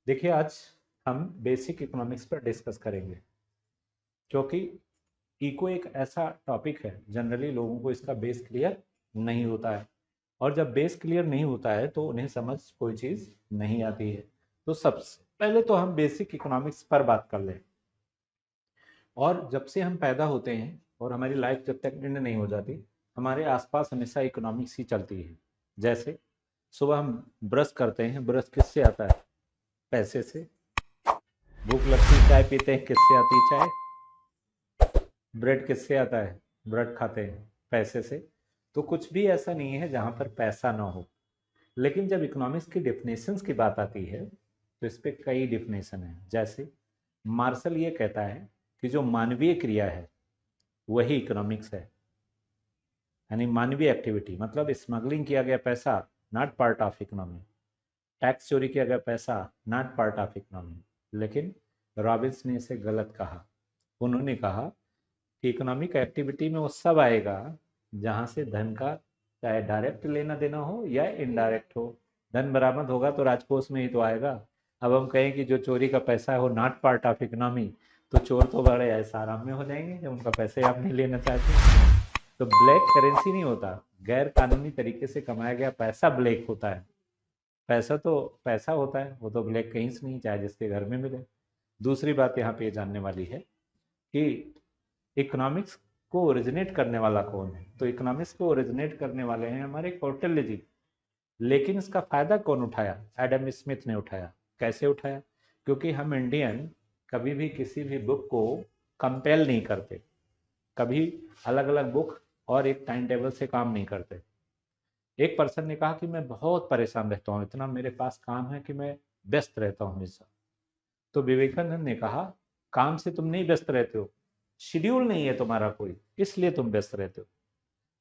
देखिए, आज हम बेसिक इकोनॉमिक्स पर डिस्कस करेंगे, क्योंकि इको एक ऐसा टॉपिक है, जनरली लोगों को इसका बेस क्लियर नहीं होता है। और जब बेस क्लियर नहीं होता है तो उन्हें समझ कोई चीज़ नहीं आती है। तो सबसे पहले तो हम बेसिक इकोनॉमिक्स पर बात कर लें। और जब से हम पैदा होते हैं और हमारी लाइफ जब तक एंड नहीं हो जाती, हमारे आसपास हमेशा इकोनॉमिक्स ही चलती है। जैसे सुबह हम ब्रश करते हैं, ब्रश किससे आता है? पैसे से। भूख लगती है, चाय पीते हैं, किससे आती है चाय? ब्रेड किससे आता है? ब्रेड खाते हैं पैसे से। तो कुछ भी ऐसा नहीं है जहाँ पर पैसा ना हो। लेकिन जब इकोनॉमिक्स की डेफिनेशंस की बात आती है तो इस पर कई डेफिनेशन है। जैसे मार्शल ये कहता है कि जो मानवीय क्रिया है वही इकोनॉमिक्स है। यानी मानवीय एक्टिविटी, मतलब स्मगलिंग किया गया पैसा not part of economy, tax चोरी किया गया पैसा नॉट पार्ट ऑफ इकोनॉमी। लेकिन रॉबिन्स ने इसे गलत कहा। उन्होंने कहा कि इकोनॉमिक एक्टिविटी में वो सब आएगा जहां से धन का चाहे डायरेक्ट लेना देना हो या इनडायरेक्ट हो। धन बरामद होगा तो राजकोष में ही तो आएगा। अब हम कहें कि जो चोरी का पैसा है वो नॉट पार्ट ऑफ इकोनॉमी, तो चोर तो बड़े ऐसा आराम में हो जाएंगे जब उनका पैसे आप नहीं लेना चाहते। तो ब्लैक करेंसी नहीं होता, गैर कानूनी तरीके से कमाया गया पैसा ब्लैक होता है। पैसा तो पैसा होता है, वो तो ब्लैक कहीं से नहीं, चाहे जिसके घर में मिले। दूसरी बात यहाँ पे जानने वाली है कि इकोनॉमिक्स को ओरिजिनेट करने वाला कौन है। तो इकोनॉमिक्स को ओरिजिनेट करने वाले हैं हमारे कौटिल्य जी। लेकिन इसका फायदा कौन उठाया? एडम स्मिथ ने उठाया। कैसे उठाया? क्योंकि हम इंडियन कभी भी किसी भी बुक को कंपेल नहीं करते, कभी अलग अलग बुक और एक टाइम टेबल से काम नहीं करते। एक पर्सन ने कहा कि मैं बहुत परेशान रहता हूँ, इतना मेरे पास काम है कि मैं व्यस्त रहता हूँ हमेशा। तो विवेकानंद ने कहा काम से तुम नहीं व्यस्त रहते हो, शेड्यूल नहीं है तुम्हारा कोई, इसलिए तुम व्यस्त रहते हो।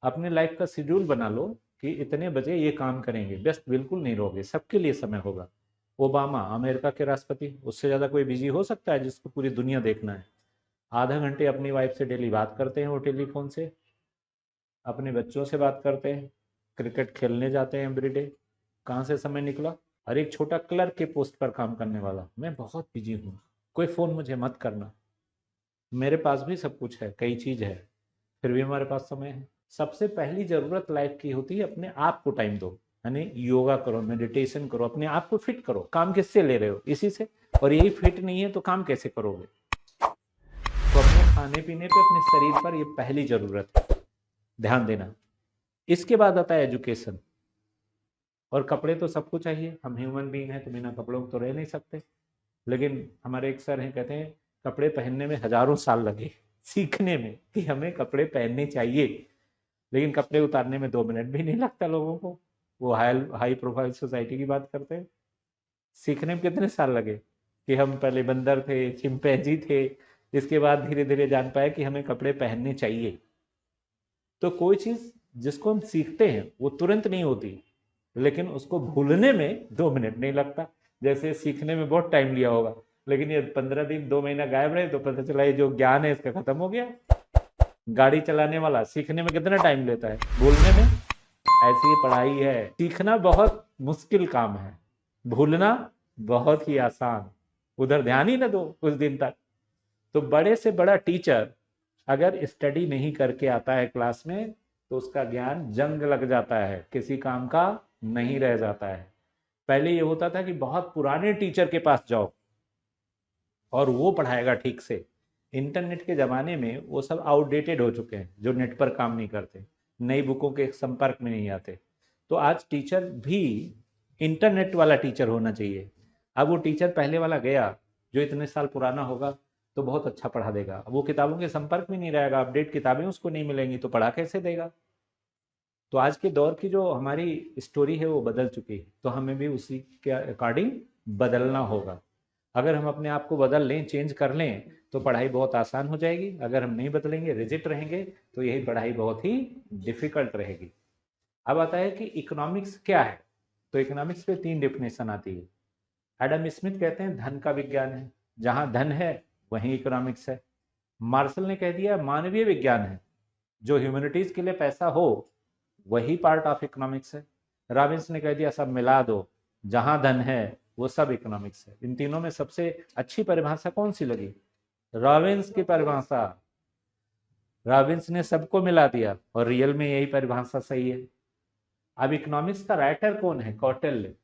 अपने लाइफ का शेड्यूल बना लो कि इतने बजे ये काम करेंगे, व्यस्त बिल्कुल नहीं रहोगे, सबके लिए समय होगा। ओबामा अमेरिका के राष्ट्रपति, उससे ज़्यादा कोई बिजी हो सकता है जिसको पूरी दुनिया देखना है? आधा घंटे अपनी वाइफ से डेली बात करते हैं वो टेलीफोन से, अपने बच्चों से बात करते हैं, क्रिकेट खेलने जाते हैं एवरीडे। कहाँ से समय निकला? और एक छोटा क्लर्क के पोस्ट पर काम करने वाला, मैं बहुत बिजी हूँ, कोई फ़ोन मुझे मत करना। मेरे पास भी सब कुछ है, कई चीज़ है, फिर भी हमारे पास समय है। सबसे पहली ज़रूरत लाइफ की होती है अपने आप को टाइम दो। यानी योगा करो, मेडिटेशन करो, अपने आप को फिट करो। काम किससे ले रहे हो? इसी से। और यही फिट नहीं है तो काम कैसे करोगे? तो अपने खाने पीने पे, अपने शरीर पर, ये पहली ज़रूरत है, ध्यान देना। इसके बाद आता है एजुकेशन। और कपड़े तो सबको चाहिए, हम ह्यूमन बीइंग हैं तो बिना कपड़ों तो रह नहीं सकते। लेकिन हमारे एक सर हैं, कहते हैं कपड़े पहनने में हजारों साल लगे सीखने में कि हमें कपड़े पहनने चाहिए, लेकिन कपड़े उतारने में 2 मिनट भी नहीं लगता लोगों को। वो हाई हाई प्रोफाइल सोसाइटी की बात करते हैं। सीखने में कितने साल लगे कि हम पहले बंदर थे, चिंपैंजी थे, इसके बाद धीरे धीरे जान पाए कि हमें कपड़े पहनने चाहिए। तो कोई चीज़ जिसको हम सीखते हैं वो तुरंत नहीं होती, लेकिन उसको भूलने में 2 मिनट नहीं लगता। जैसे सीखने में बहुत टाइम लिया होगा, लेकिन ये 15 दिन 2 महीना गायब रहे तो पता चला ये जो ज्ञान है इसका खत्म हो गया। गाड़ी चलाने वाला सीखने में कितना टाइम लेता है, भूलने में। ऐसी ही पढ़ाई है, सीखना बहुत मुश्किल काम है, भूलना बहुत ही आसान। उधर ध्यान ही ना दो कुछ दिन तक। तो बड़े से बड़ा टीचर अगर स्टडी नहीं करके आता है क्लास में तो उसका ज्ञान जंग लग जाता है, किसी काम का नहीं रह जाता है। पहले ये होता था कि बहुत पुराने टीचर के पास जाओ और वो पढ़ाएगा ठीक से। इंटरनेट के ज़माने में वो सब आउटडेटेड हो चुके हैं, जो नेट पर काम नहीं करते, नई बुकों के संपर्क में नहीं आते। तो आज टीचर भी इंटरनेट वाला टीचर होना चाहिए। अब वो टीचर पहले वाला गया जो इतने साल पुराना होगा तो बहुत अच्छा पढ़ा देगा, अब वो किताबों के संपर्क में नहीं रहेगा, अपडेट किताबें उसको नहीं मिलेंगी तो पढ़ा कैसे देगा? तो आज के दौर की जो हमारी स्टोरी है वो बदल चुकी है, तो हमें भी उसी के अकॉर्डिंग बदलना होगा। अगर हम अपने आप को बदल लें, चेंज कर लें, तो पढ़ाई बहुत आसान हो जाएगी। अगर हम नहीं बदलेंगे, रिजिड रहेंगे, तो यही पढ़ाई बहुत ही डिफिकल्ट रहेगी। अब आता है कि इकोनॉमिक्स क्या है। तो इकोनॉमिक्स पे 3 डेफिनेशन आती है। एडम स्मिथ कहते हैं धन का विज्ञान है, जहां धन है वहीं इकोनॉमिक्स है। मार्शल ने कह दिया मानवीय विज्ञान है, जो ह्यूमैनिटीज के लिए पैसा हो वही पार्ट ऑफ इकोनॉमिक्स है। रॉबिन्स ने कह दिया सब मिला दो, जहां धन है वो सब इकोनॉमिक्स है। इन तीनों में सबसे अच्छी परिभाषा कौन सी लगी? रॉबिन्स की परिभाषा। रॉबिन्स ने सबको मिला दिया और रियल में यही परिभाषा सही है। अब इकोनॉमिक्स का राइटर कौन है? कौटिल्य।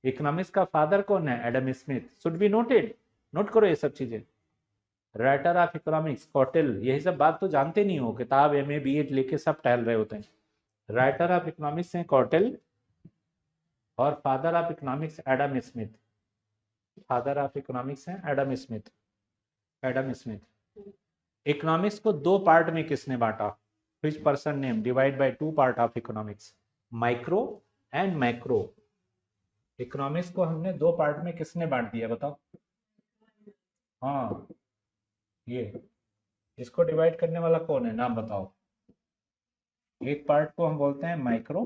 इकोनॉमिक्स का फादर कौन है? Adam Smith. Should be noted, note करो ये सब चीजें। Writer of economics Kautilya. यही सब बात तो जानते नहीं हो, किताब एमए बीएड लेके सब टहल रहे होते हैं। राइटर ऑफ इकोनॉमिक्स है कौटिल्य और father of economics Adam Smith. Father of economics है Adam Smith. Adam Smith. Economics को दो पार्ट में किसने बांटा? Which person name divide by two part of economics? Micro and macro. Economics को हमने दो पार्ट में किसने बांट दिया बताओ? हाँ, ये इसको डिवाइड करने वाला कौन है, नाम बताओ। एक पार्ट को हम बोलते हैं माइक्रो,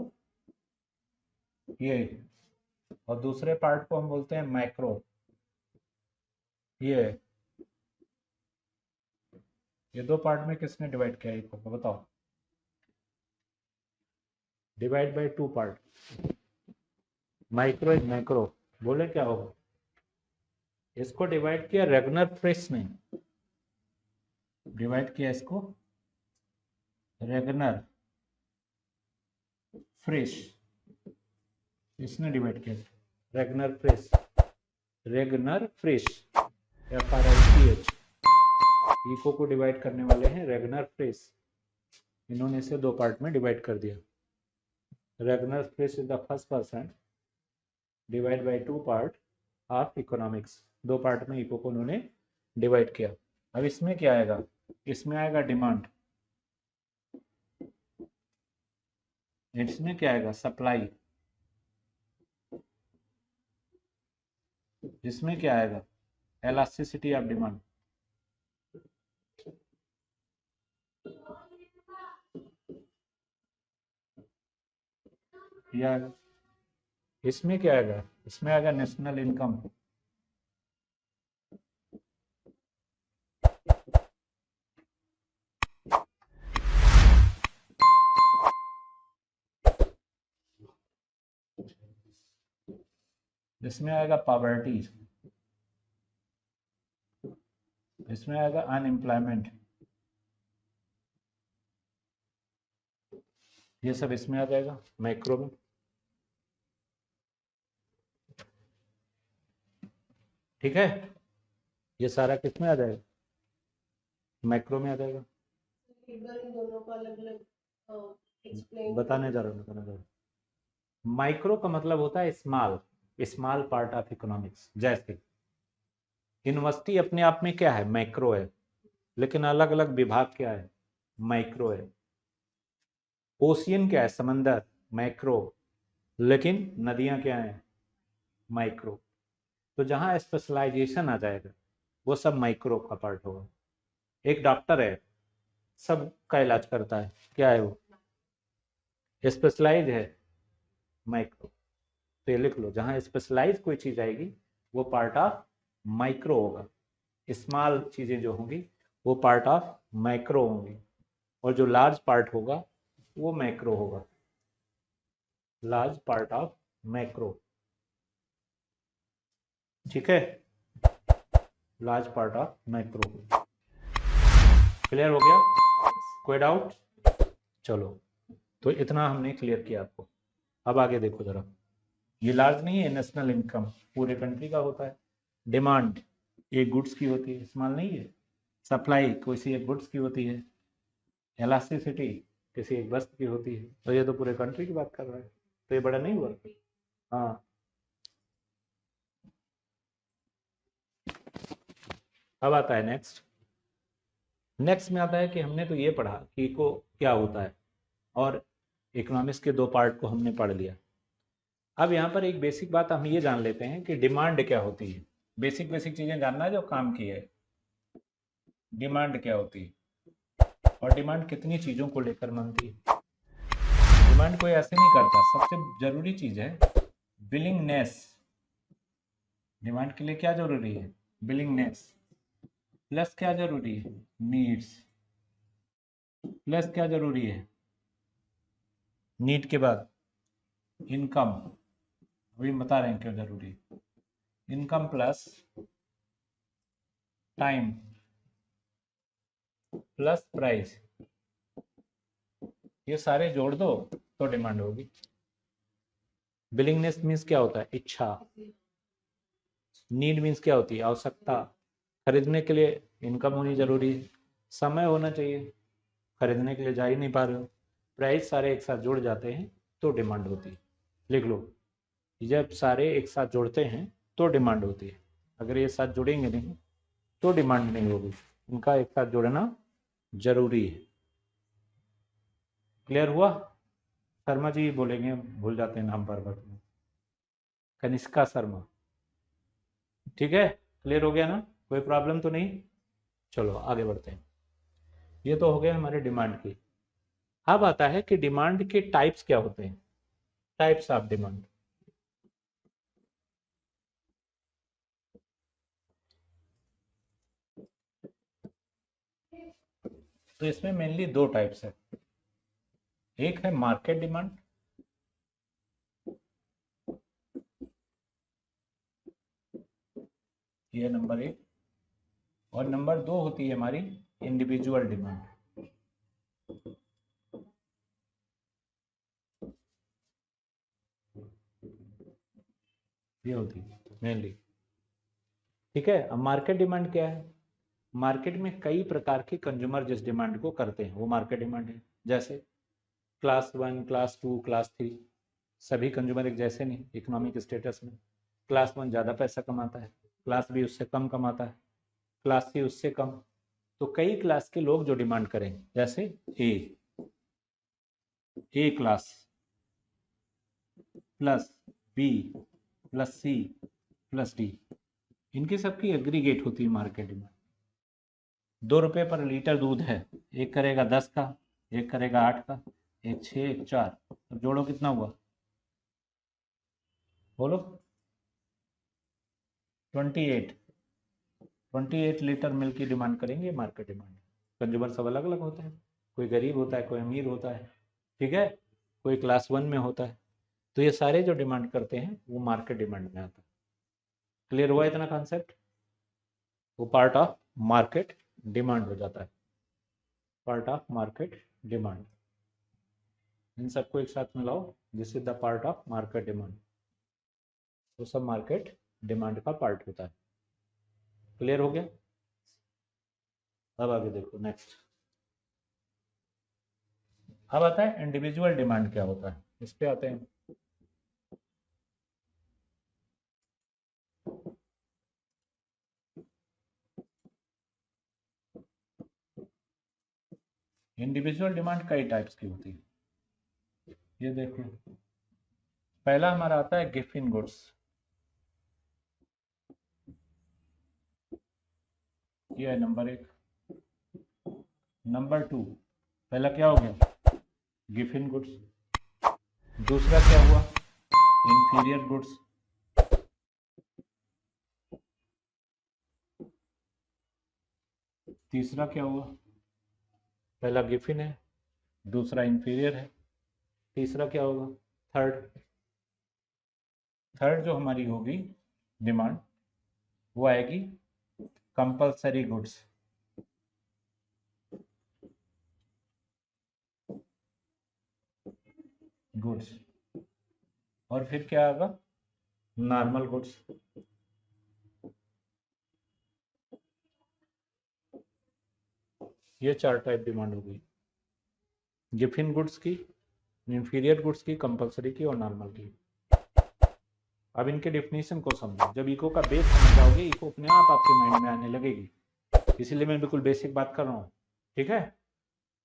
ये, और दूसरे पार्ट को हम बोलते हैं मैक्रो, ये। ये दो पार्ट में किसने डिवाइड किया एक को बताओ? Divide by two part, micro and macro. बोले क्या होगा? इसको डिवाइड किया रेगनर फ्रिश ने। डिवाइड किया इसको रेगनर फ्रिश, इसने डिवाइड किया। Ragnar Frisch, Ragnar Frisch, FRICH। Eco को डिवाइड करने वाले हैं रेगनर फ्रिश। इन्होंने इसे दो पार्ट में डिवाइड कर दिया। Ragnar Frisch is the first person divide by two part of economics. दो पार्ट में इको को उन्होंने डिवाइड किया। अब इसमें क्या आएगा? इसमें आएगा डिमांड। इसमें क्या आएगा? सप्लाई। इसमें क्या आएगा? Elasticity of demand. या इसमें क्या आएगा? इसमें आएगा नेशनल इनकम। इसमें आएगा पॉवर्टी। इसमें आएगा अनएम्प्लॉयमेंट। ये सब इसमें आ जाएगा मैक्रो में। ठीक है, ये सारा किस में आ जाएगा? मैक्रो में आ जाएगा। बताने जा रहा हूँ। माइक्रो का मतलब होता है small, small part of economics. जैसे यूनिवर्सिटी अपने आप में क्या है? मैक्रो है, लेकिन अलग अलग विभाग क्या है? माइक्रो है। ओशियन क्या है? समंदर, मैक्रो, लेकिन नदियां क्या हैं? माइक्रो। तो जहां स्पेशलाइजेशन आ जाएगा वो सब माइक्रो का पार्ट होगा। एक डॉक्टर है, सब का इलाज करता है, क्या है वो? स्पेशलाइज है, माइक्रो। तो ये लिख लो, जहां स्पेशलाइज कोई चीज आएगी वो पार्ट ऑफ माइक्रो होगा। स्मॉल चीजें जो होंगी वो पार्ट ऑफ माइक्रो होंगी, और जो लार्ज पार्ट होगा वो मैक्रो होगा। Large part of macro. ठीक है, large part of macro. Clear हो गया? कोई डाउट? चलो, तो इतना हमने क्लियर किया आपको। अब आगे देखो जरा। ये लार्ज नहीं है, नेशनल इनकम पूरे कंट्री का होता है। डिमांड एक गुड्स की होती है, स्मॉल नहीं है। सप्लाई किसी एक गुड्स की होती है। एलास्टिसिटी किसी एक वस्तु की होती है। तो ये तो पूरे कंट्री की बात कर रहा है, तो ये बड़ा नहीं हुआ? हाँ। अब आता है नेक्स्ट। नेक्स्ट में आता है कि हमने तो ये पढ़ा कि इको क्या होता है, और इकोनॉमिक्स के दो पार्ट को हमने पढ़ लिया। अब यहाँ पर एक बेसिक बात हम ये जान लेते हैं कि डिमांड क्या होती है। बेसिक बेसिक चीजें जानना है जो काम की है। डिमांड क्या होती है, और डिमांड कितनी चीजों को लेकर बनती है। डिमांड कोई ऐसे नहीं करता। सबसे जरूरी चीज है विलिंगनेस। डिमांड के लिए क्या जरूरी है? विलिंगनेस। प्लस क्या जरूरी है? नीड्स। प्लस क्या जरूरी है? नीड के बाद इनकम। अभी बता रहे हैं क्यों जरूरी है। Income plus time plus price, ये सारे जोड़ दो तो डिमांड होगी। बिलिंगनेस मीन्स क्या होता है? इच्छा। नीड मीन्स क्या होती है? आवश्यकता। खरीदने के लिए इनकम होनी जरूरी है, समय होना चाहिए, खरीदने के लिए जा ही नहीं पा रहे हो। प्राइस सारे एक साथ जुड़ जाते हैं तो डिमांड होती है। लिख लो, जब सारे एक साथ जुड़ते हैं तो डिमांड होती है, अगर ये साथ जुड़ेंगे नहीं तो डिमांड नहीं होगी। इनका एक साथ जुड़ना जरूरी है। क्लियर हुआ? शर्मा जी बोलेंगे, भूल जाते हैं नाम बार बार। कनिष्का शर्मा। ठीक है, क्लियर हो गया ना? कोई प्रॉब्लम तो नहीं? चलो आगे बढ़ते हैं। ये तो हो गया हमारे डिमांड की। अब आता है कि डिमांड के टाइप्स क्या होते हैं। Types of demand. तो इसमें मेनली दो टाइप्स है। एक है मार्केट डिमांड, ये नंबर एक। और नंबर दो होती है हमारी इंडिविजुअल डिमांड। ये होती है मेनली। ठीक है, अब मार्केट डिमांड क्या है? मार्केट में कई प्रकार के कंज्यूमर जिस डिमांड को करते हैं वो मार्केट डिमांड है। जैसे class one, class two, class three, सभी कंज्यूमर एक जैसे नहीं इकोनॉमिक स्टेटस में। क्लास वन ज़्यादा पैसा कमाता है, क्लास बी उससे कम कमाता है, क्लास सी उससे कम। तो कई क्लास के लोग जो डिमांड करें, जैसे A class plus B plus C plus D, इनकी सबकी एग्रीगेट होती है मार्केट डिमांड। 2 रुपये पर लीटर दूध है, एक करेगा 10 का, एक करेगा 8 का, एक 6, एक 4, अब जोड़ो कितना हुआ? बोलो। 28। 28 लीटर मिल्क की डिमांड करेंगे, मार्केट डिमांड। कंज्यूमर सब अलग अलग होते हैं, कोई गरीब होता है, कोई अमीर होता है, ठीक है, कोई क्लास वन में होता है। तो ये सारे जो डिमांड करते हैं वो मार्केट डिमांड में आता है। क्लियर हुआ इतना कॉन्सेप्ट? वो पार्ट ऑफ मार्केट डिमांड हो जाता है, पार्ट ऑफ मार्केट डिमांड। इन सबको एक साथ मिलाओ, this is the part of market demand. तो सब मार्केट डिमांड का पार्ट होता है। क्लियर हो गया? अब आगे देखो नेक्स्ट। अब आता है इंडिविजुअल डिमांड क्या होता है, इस पे आते हैं। इंडिविजुअल डिमांड कई टाइप्स की होती है। ये देखो, पहला हमारा आता है गिफ्ट इन गुड्स। ये है नंबर एक। नंबर टू, पहला क्या हो गया? Gift in goods. दूसरा क्या हुआ? Inferior goods. तीसरा क्या हुआ? पहला गिफ्ट इन है, दूसरा इंफीरियर है, तीसरा क्या होगा? थर्ड। थर्ड जो हमारी होगी डिमांड, वो आएगी कंपल्सरी गुड्स। गुड्स। और फिर क्या आएगा? Normal goods. ये चार टाइप डिमांड होगी, गिफ्ट इन गुड्स की, इंफीरियर गुड्स की, कंपल्सरी की और नॉर्मल की। अब इनके डेफिनेशन को समझो, जब इको का बेस समझ जाओगे इको अपने आप आपके माइंड में आने लगेगी। इसीलिए मैं बिल्कुल बेसिक बात कर रहा हूँ, ठीक है,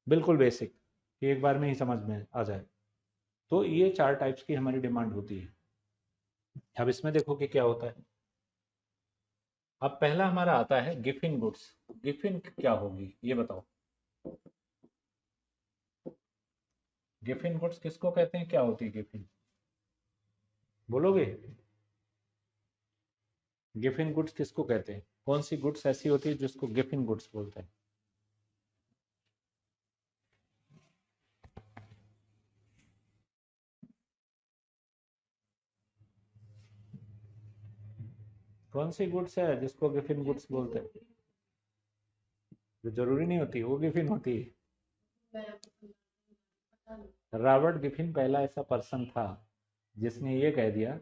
बिल्कुल बेसिक, एक बार में ही समझ में आ जाए। तो ये चार टाइप्स की हमारी डिमांड होती है। अब इसमें देखो कि क्या होता है। अब पहला हमारा आता है gift in goods. Gift in क्या होगी ये बताओ? गिफ्ट इन गुड्स किसको कहते हैं, क्या होती है गिफ्ट इन? बोलोगे? गिफ्ट इन गुड्स किसको कहते हैं? कौन सी गुड्स ऐसी होती है जिसको गिफ्ट इन गुड्स बोलते हैं? कौन सी गुड्स है जिसको गिफिन गुड्स बोलते हैं? जो जरूरी नहीं होती वो गिफिन होती है। रॉबर्ट गिफिन पहला ऐसा पर्सन था जिसने ये कह दिया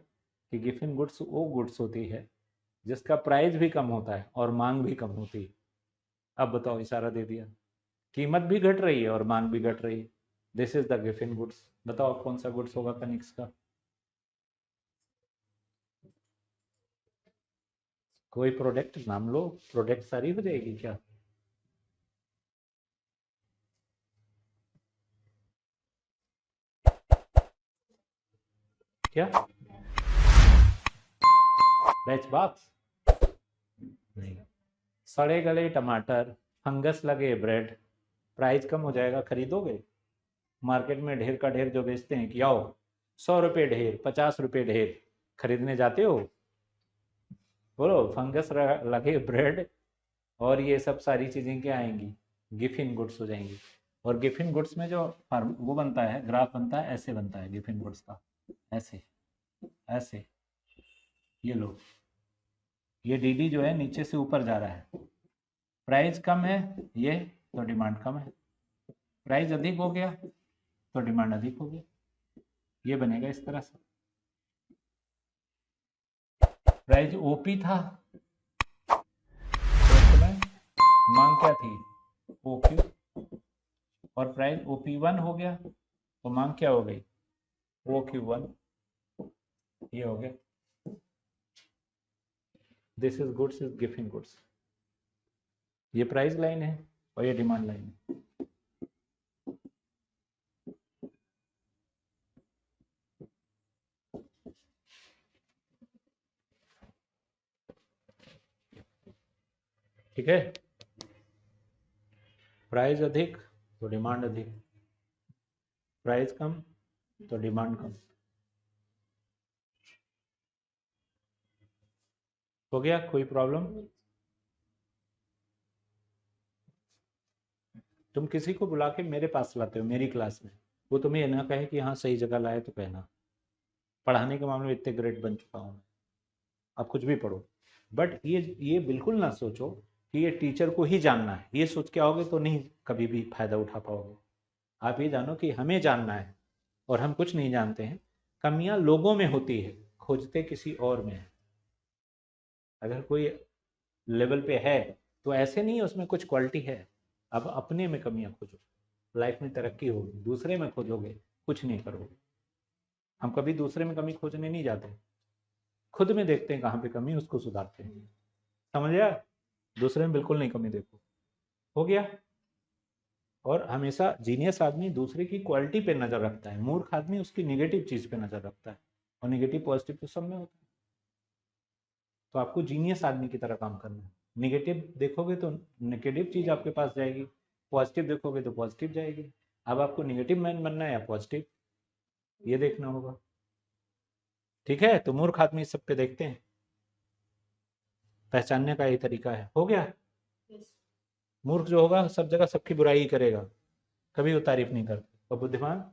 कि गिफिन गुड्स वो गुड्स होती है जिसका प्राइस भी कम होता है और मांग भी कम होती है। अब बताओ, इशारा दे दिया, कीमत भी घट रही है और मांग भी घट रही है। This is the Giffen goods. बताओ कौन सा गुड्स होगा कनिक्स का? कोई प्रोडक्ट नाम लो, प्रोडक्ट सारी हो जाएगी क्या? क्या बैच बॉक्स? नहीं। सड़े गले टमाटर, फंगस लगे ब्रेड, प्राइस कम हो जाएगा, खरीदोगे? मार्केट में ढेर का ढेर जो बेचते हैं कि आओ 100 रुपये ढेर, 50 रुपये ढेर, खरीदने जाते हो? बोलो, फंगस लगे ब्रेड और ये सब सारी चीज़ें क्या आएंगी? गिफिन गुड्स हो जाएंगी। और गिफिन गुड्स में जो फार्म वो बनता है, ग्राफ बनता है, ऐसे बनता है गिफिन गुड्स का, ऐसे ऐसे। ये लो, ये डीडी जो है नीचे से ऊपर जा रहा है। प्राइस कम है ये तो डिमांड कम है, प्राइस अधिक हो गया तो डिमांड अधिक हो गई। ये बनेगा इस तरह से। प्राइस ओपी था तो उस समय मांग क्या थी? ओक्यू। और प्राइस OP1 हो गया तो मांग क्या हो गई? OQ1। ये हो गया। This is goods is Giffen goods. ये प्राइस लाइन है और ये डिमांड लाइन है। ठीक है, प्राइस अधिक तो डिमांड अधिक, प्राइस कम तो डिमांड कम। हो गया? कोई प्रॉब्लम? तुम किसी को बुला के मेरे पास लाते हो मेरी क्लास में, वो तुम्हें ये ना कहे कि हाँ सही जगह लाए तो कहना। पढ़ाने के मामले में इतने ग्रेट बन चुका हूँ, आप कुछ भी पढ़ो। बट ये बिल्कुल ना सोचो कि ये टीचर को ही जानना है। ये सोच के आओगे तो नहीं कभी भी फायदा उठा पाओगे। आप ये जानो कि हमें जानना है और हम कुछ नहीं जानते हैं। कमियां लोगों में होती है, खोजते किसी और में है। अगर कोई लेवल पे है तो ऐसे नहीं है उसमें कुछ क्वालिटी है। अब अपने में कमियां खोजो, लाइफ में तरक्की होगी। दूसरे में खोजोगे कुछ नहीं करोगे। हम कभी दूसरे में कमी खोजने नहीं जाते, खुद में देखते हैं कहाँ पे कमी, उसको सुधारते हैं। समझ आया? दूसरे में बिल्कुल नहीं कमी देखो। हो गया? और हमेशा जीनियस आदमी दूसरे की क्वालिटी पे नजर रखता है, मूर्ख आदमी उसकी निगेटिव चीज पे नजर रखता है। और निगेटिव पॉजिटिव तो सब में होता है। तो आपको जीनियस आदमी की तरह काम करना है। निगेटिव देखोगे तो निगेटिव चीज आपके पास जाएगी, पॉजिटिव देखोगे तो पॉजिटिव जाएगी। अब आपको निगेटिव मैन बनना है या पॉजिटिव, ये देखना होगा। ठीक है? तो मूर्ख आदमी सब पे देखते हैं, पहचानने का ये तरीका है। हो गया? मूर्ख जो होगा सब जगह सबकी बुराई ही करेगा, कभी वो तारीफ नहीं करता। और बुद्धिमान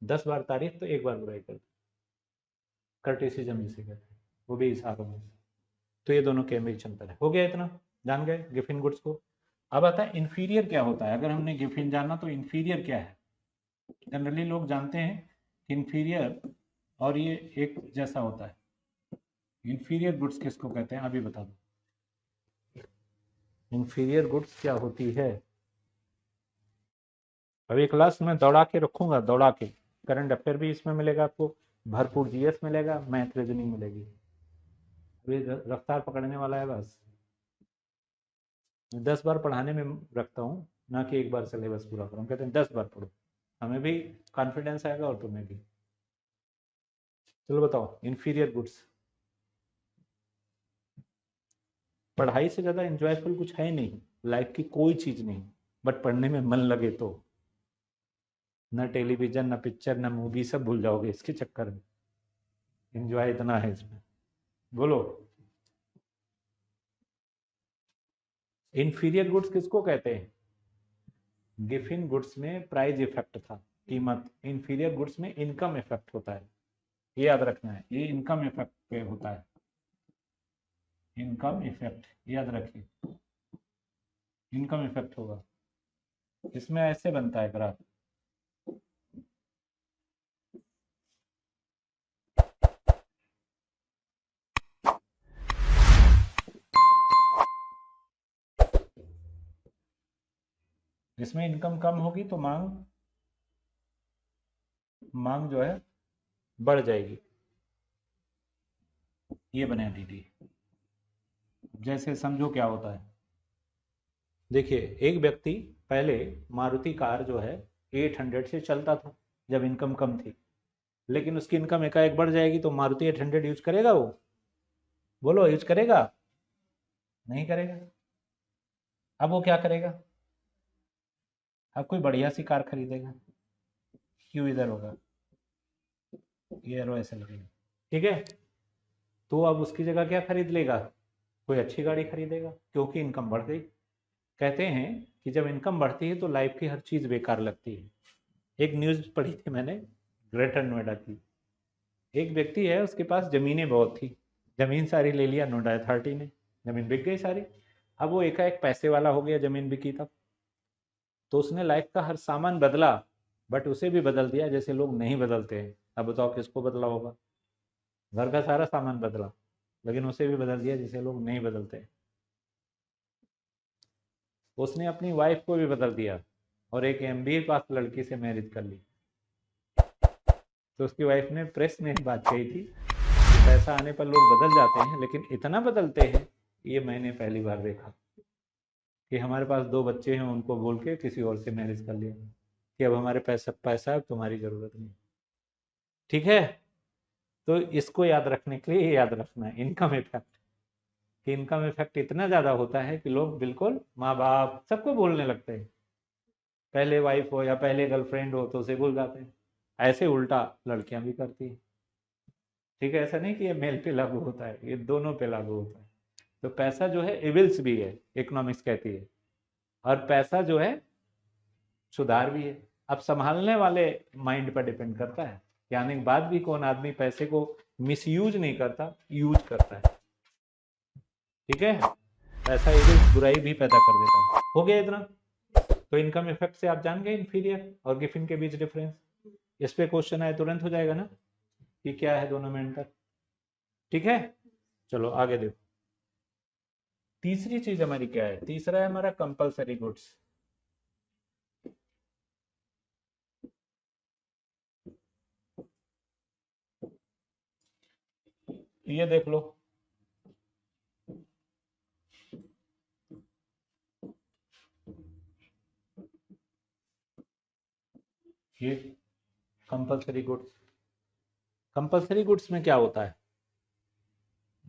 10 बार तारीफ तो एक बार बुराई करता। कर्टिसिज्म जिसे कहते हैं, वो भी इशारों में। तो ये दोनों के बीच अंतर है। हो गया? इतना जान गए गिफिन गुड्स को। अब आता है इन्फीरियर क्या होता है। अगर हमने गिफिन जाना तो इन्फीरियर क्या है? जनरली लोग जानते हैं कि इन्फीरियर और ये एक जैसा होता है। इन्फीरियर गुड्स किसको कहते हैं अभी बता दो। इन्फीरियर गुड्स क्या होती है? अभी क्लास में दौड़ा के रखूंगा, दौड़ा के। करंट अफेयर भी इसमें मिलेगा आपको, भरपूर जीएस मिलेगा, मैथ रीजनिंग मिलेगी। अभी रफ्तार पकड़ने वाला है बस। 10 बार पढ़ाने में रखता हूँ, ना कि एक बार सिलेबस पूरा करूँ। कहते हैं 10 बार पढ़ो, हमें भी कॉन्फिडेंस आएगा और तुम्हें भी। चलो बताओ इन्फीरियर गुड्स। पढ़ाई से ज़्यादा इंजॉयफुल कुछ है नहीं, लाइफ की कोई चीज़ नहीं। बट पढ़ने में मन लगे तो। न टेलीविजन, न पिक्चर, न मूवी, सब भूल जाओगे इसके चक्कर में। इंजॉय इतना है इसमें। बोलो, इन्फीरियर गुड्स किसको कहते हैं? गिफिन गुड्स में प्राइस इफेक्ट था, कीमत। इन्फीरियर गुड्स में इनकम इफेक्ट होता है। ये याद रखना है, ये इनकम इफेक्ट पे होता है। इनकम इफेक्ट, याद रखिए इनकम इफेक्ट होगा। इसमें ऐसे बनता है ग्राफ। इसमें इनकम कम होगी तो मांग मांग जो है बढ़ जाएगी। ये बना डी। जैसे समझो क्या होता है, देखिए एक व्यक्ति पहले मारुति कार जो है 800 से चलता था जब इनकम कम थी, लेकिन उसकी इनकम एकाएक बढ़ जाएगी तो मारुति 800 यूज करेगा वो? बोलो यूज करेगा? नहीं करेगा। अब वो क्या करेगा? अब कोई बढ़िया सी कार खरीदेगा। क्यों इधर होगा, ये एरो ऐसे लगेगा, ठीक है। तो अब उसकी जगह क्या खरीद लेगा? कोई अच्छी गाड़ी खरीदेगा, क्योंकि इनकम बढ़ गई। कहते हैं कि जब इनकम बढ़ती है तो लाइफ की हर चीज़ बेकार लगती है। एक न्यूज़ पढ़ी थी मैंने ग्रेटर नोएडा की। एक व्यक्ति है, उसके पास ज़मीनें बहुत थी, ज़मीन सारी ले लिया नोएडा अथॉरिटी ने, ज़मीन बिक गई सारी। अब वो एकाएक पैसे वाला हो गया, ज़मीन बिकी तब। तो उसने लाइफ का हर सामान बदला, बट उसे भी बदल दिया जैसे लोग नहीं बदलते हैं। अब बताओ किसको बदला होगा? घर का सारा सामान बदला, लेकिन उसे भी बदल दिया जैसे लोग नहीं बदलते। उसने अपनी वाइफ को भी बदल दिया और एक एमबीए पास लड़की से मैरिज कर ली। तो उसकी वाइफ ने प्रेस में एक बात कही थी कि पैसा आने पर लोग बदल जाते हैं, लेकिन इतना बदलते हैं ये मैंने पहली बार देखा। कि हमारे पास 2 बच्चे हैं, उनको बोल के किसी और से मैरिज कर लिया कि अब हमारे पैसा पैसा है, अब तुम्हारी ज़रूरत नहीं। ठीक है, तो इसको याद रखने के लिए याद रखना है इनकम इफेक्ट। कि इनकम इफेक्ट इतना ज़्यादा होता है कि लोग बिल्कुल माँ बाप सबको बोलने लगते हैं। पहले वाइफ हो या पहले गर्लफ्रेंड हो तो उसे भूल जाते हैं। ऐसे उल्टा लड़कियां भी करती हैं। ठीक है, ऐसा नहीं कि ये मेल पे लागू होता है, ये दोनों पे लागू होता है। तो पैसा जो है एविल्स भी है, इकोनॉमिक्स कहती है, और पैसा जो है सुधार भी है। अब संभालने वाले माइंड पर डिपेंड करता है कि आने के बाद भी कौन आदमी पैसे को मिसयूज नहीं करता, यूज करता है। ठीक है, पैसा एविल्स बुराई भी पैदा कर देता है। हो गया इतना? तो इनकम इफेक्ट से आप जान गए इंफीरियर और गिफिन के बीच डिफरेंस। इस पे क्वेश्चन आए तुरंत हो जाएगा ना कि क्या है दोनों में अंतर। ठीक है, चलो आगे देखो। तीसरी चीज हमारी क्या है? तीसरा है हमारा कंपलसरी गुड्स। ये देख लो, ये कंपलसरी गुड्स। कंपलसरी गुड्स में क्या होता है?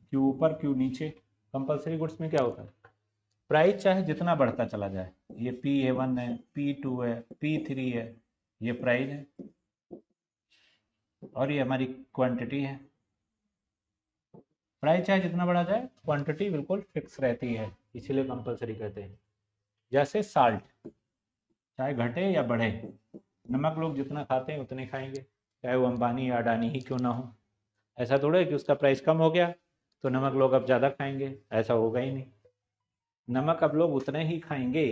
क्यों ऊपर क्यों नीचे? कंपलसरी गुड्स में क्या होता है? प्राइस चाहे जितना बढ़ता चला जाए, ये P1 है, P2 है, P3 है, ये प्राइस है और ये हमारी क्वांटिटी है। प्राइस चाहे जितना बढ़ा जाए, क्वांटिटी बिल्कुल फिक्स रहती है, इसीलिए कंपलसरी कहते हैं। जैसे साल्ट, चाहे घटे या बढ़े, नमक लोग जितना खाते हैं उतने खाएंगे, चाहे वो अंबानी या अडानी ही क्यों ना हो। ऐसा थोड़ा है कि उसका प्राइस कम हो गया तो नमक लोग अब ज़्यादा खाएंगे, ऐसा होगा ही नहीं। नमक अब लोग उतने ही खाएंगे